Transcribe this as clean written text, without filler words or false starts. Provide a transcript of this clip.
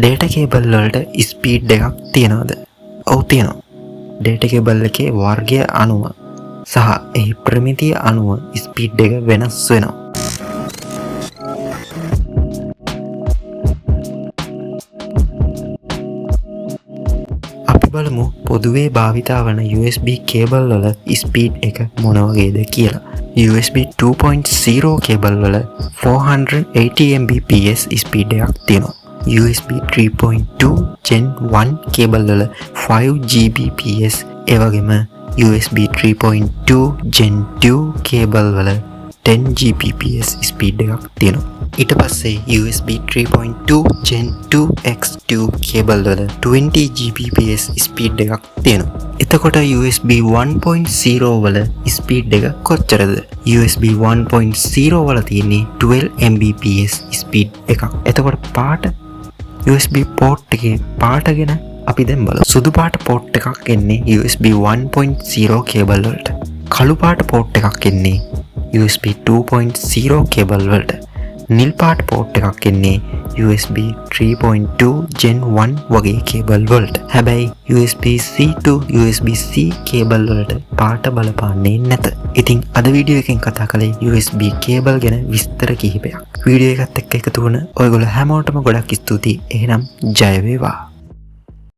data cable වලට speed එකක් තියනවද? ඔව් තියෙනවා. data cable එකේ වර්ගය අනුව සහ එහි ප්‍රමිතිය අනුව ස්පීඩ් එක වෙනස් වෙනවා. අපි බලමු පොදුවේ භාවිතා වන USB cable වල ස්පීඩ් එක මොන වගේද කියලා. USB 2.0 cable වල 480 Mbps ස්පීඩ් එකක් තියෙනවා. USB 3.2 Gen 1 cable වල 5 Gbps ඒ වගේම USB 3.2 Gen 2 cable වල 10 Gbps ස්පීඩ් එකක් තියෙනවා. ඊට පස්සේ USB 3.2 Gen 2X2 cable වල 20 Gbps ස්පීඩ් එකක් තියෙනවා. එතකොට USB 1.0 වල ස්පීඩ් එක කොච්චරද? USB 1.0 වල තියෙන්නේ 12 Mbps ස්පීඩ් එකක්. එතකොට පාට USB port එකේ පාට ගැන අපි දැන් බලමු. සුදු පාට port එකක් එන්නේ USB 1.0 cable වලට. කළු පාට port එකක් එන්නේ USB 2.0 cable වලට. නිල් පාට port එකක් එන්නේ USB 3.2 Gen 1 වගේ cable වලට. හැබැයි USB-C to USB-C cable වලට පාට බලපාන්නේ නැත. ඉතින් අද වීඩියෝ එකෙන් කතා කළේ USB cable ගැන විස්තර කිහිපයක්. වීඩියෝ එකත් එක්ක එකතු වුණ ඔයගොල්ලෝ හැමෝටම ගොඩක් ස්තුතියි. එහෙනම් ජය වේවා.